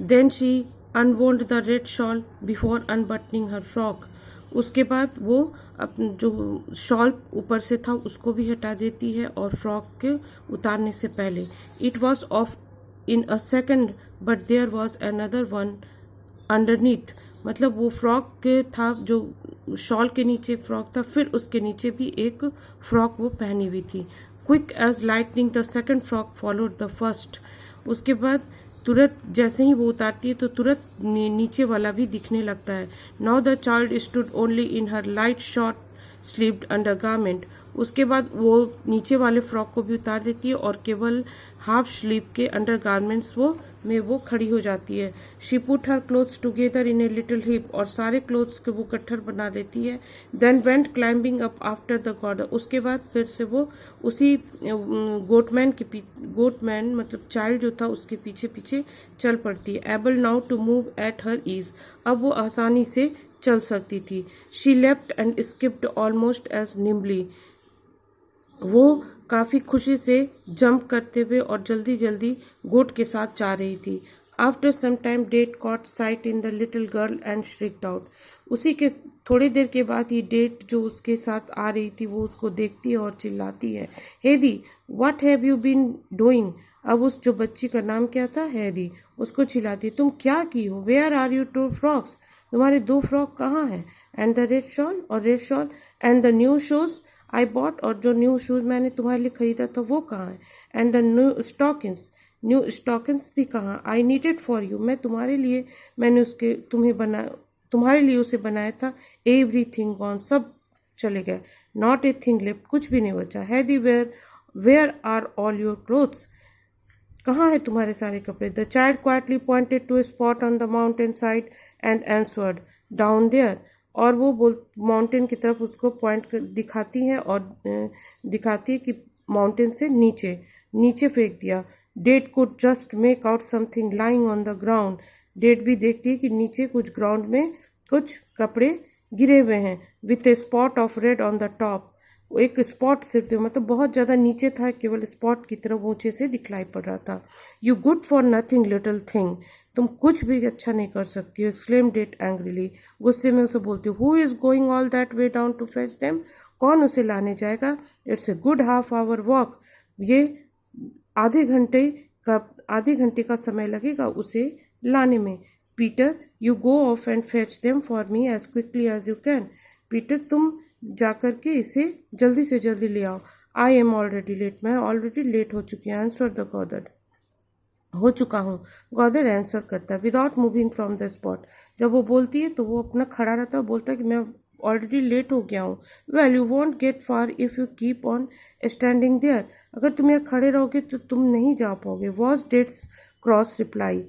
Then she unwound the red shawl before unbuttoning her frock. उसके बाद वो जो शॉल ऊपर से था उसको भी हटा देती है और फ्रॉक के उतारने से पहले। It was off in a second but there was another one underneath. मतलब वो फ्रॉक के था, जो शॉल के नीचे एक फ्रॉक था, फिर उसके नीचे भी एक फ्रॉक वो पहनी हुई थी। Quick as lightning the second frock followed the first. उसके बाद तुरंत जैसे ही वो उतारती है तो तुरंत नीचे वाला भी दिखने लगता है। Now the child stood only in her light short sleeved under garment. उसके बाद वो नीचे वाले फ्रॉक को भी उतार देती है और केवल हाफ स्लीव के अंडर गारमेंट्स वो खड़ी हो जाती है। She put her clothes together in a little heap. और सारे क्लोथ्स के वो गट्ठर बना देती है। Then went climbing up after the goat. उसके बाद फिर से वो उसी गोटमैन मतलब चाइल्ड जो था उसके पीछे पीछे चल पड़ती है। Able now to move at her ease. अब वो आसानी से चल सकती थी। She left and skipped almost as nimbly. वो काफी खुशी से जंप करते हुए और जल्दी जल्दी गोट के साथ जा रही थी। After some time Dete caught sight in the little girl and shrieked out. उसी के थोड़ी देर के बाद ही डेट जो उसके साथ आ रही थी वो उसको देखती है और चिल्लाती है, Heidi what have you been doing. अब उस जो बच्ची का नाम क्या था, हेदी, उसको चिल्लाती है, तुम क्या की हो, where are you two frocks, तुम्हारे 2 फ्रॉक कहाँ हैं, एंड द रेड शॉल, और red shawl, and the new shoes I bought, और जो न्यू शूज मैंने तुम्हारे लिए खरीदा था वो कहाँ है, एंड द न्यू स्टॉकिंग्स भी कहाँ, आई नीडेड फॉर यू, मैंने तुम्हारे लिए उसे बनाया था, एवरीथिंग गॉन, सब चले गए, नॉट ए थिंग लेफ्ट, कुछ भी नहीं बचा, Heidi where are all your clothes, कहाँ है तुम्हारे सारे कपड़े। The child quietly pointed to a spot on the mountain side and answered, down there. और वो माउंटेन की तरफ उसको दिखाती है और दिखाती है कि माउंटेन से नीचे फेंक दिया। Dete could just make out something lying on the ground. Dete भी देखती है कि नीचे कुछ ग्राउंड में कुछ कपड़े गिरे हुए हैं, with A spot of red on the top. एक स्पॉट सिर्फ मतलब बहुत ज्यादा नीचे था, केवल स्पॉट की तरफ ऊंचे से दिखलाई पड़ रहा था। You good for nothing little thing, तुम कुछ भी अच्छा नहीं कर सकती हो, एक्सक्लेम डेट एंग्रीली, गुस्से में उसे बोलती हूँ। Who is going all that way down to fetch them, कौन उसे लाने जाएगा, it's a good half hour walk, ये आधे घंटे का समय लगेगा उसे लाने में। Peter you go off and fetch them for me as quickly as you can, Peter तुम जाकर के इसे जल्दी से जल्दी ले आओ। आई एम ऑलरेडी लेट, मैं ऑलरेडी लेट हो चुकी हूँ, आंसर द गॉदर, हो चुका हूँ, गॉदर आंसर करता है, without moving from the spot. जब वो बोलती है तो वो अपना खड़ा रहता है, बोलता है कि मैं ऑलरेडी लेट हो गया हूँ। Well you won't get far if you keep on standing there, अगर तुम यहाँ खड़े रहोगे तो तुम नहीं जा पाओगे। Was Dete's cross reply,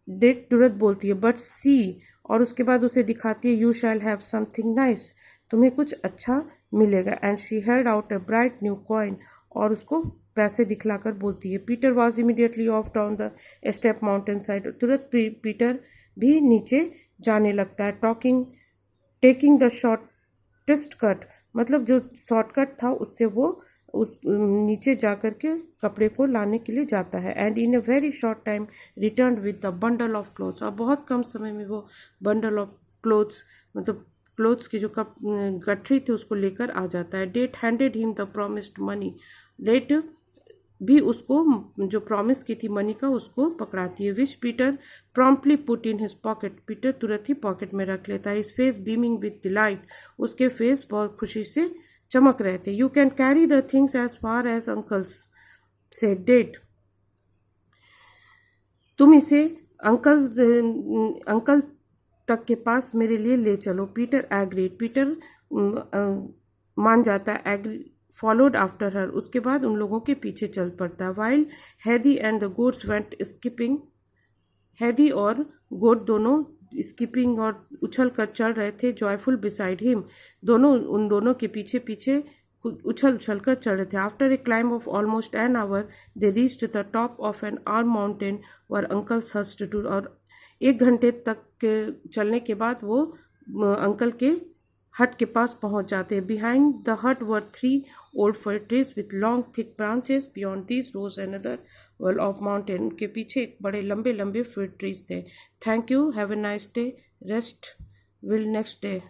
Dete तुरंत बोलती है बट सी, और उसके बाद उसे दिखाती है, you shall have something nice, तुम्हें कुछ अच्छा मिलेगा। And she held out a bright new coin, और उसको पैसे दिखलाकर बोलती है। Peter was immediately of down the step mountain side, तुरंत पीटर भी नीचे जाने लगता है। टेकिंग द शॉर्टेस्ट कट, मतलब जो शॉर्टकट था उससे वो उस नीचे जाकर के कपड़े को लाने के लिए जाता है। And in a very short time return with the bundle of clothes, और बहुत कम समय में वो बंडल ऑफ क्लोथ्स मतलब क्लोथ्स की जो गठरी थी उसको लेकर आ जाता है। Dete handed him the promised money, डेट भी उसको जो प्रॉमिस की थी मनी का उसको पकड़ाती है। Which Peter promptly put in his pocket, Peter तुरंत ही पॉकेट में रख लेता है। His face beaming with delight, उसके फेस बहुत खुशी से चमक रहे थे। You can carry the things as far as uncle's से डेट, तुम इसे अंकल तक के पास मेरे लिए ले चलो। पीटर एग्रीड, पीटर मान जाता है। एग्री फॉलोड आफ्टर हर, उसके बाद उन लोगों के पीछे चल पड़ता है। वाइल हैदी and the goats went skipping, हैदी और गोट दोनों स्किपिंग और उछल कर चल रहे थे। जॉयफुल बिसाइड हिम, उन दोनों के पीछे पीछे उछल कर चल रहे थे। After a climb of almost an hour they reached the top of an Alm mountain where uncle hut to, और 1 घंटे तक के चलने के बाद वो अंकल के हट के पास पहुंच जाते हैं। Behind the hut were 3 old fir trees with long thick branches, beyond these rose another wall of mountain, उनके पीछे एक बड़े लंबे लंबे फ्रूट ट्रीज थे। Thank you, have a nice day, rest will next day.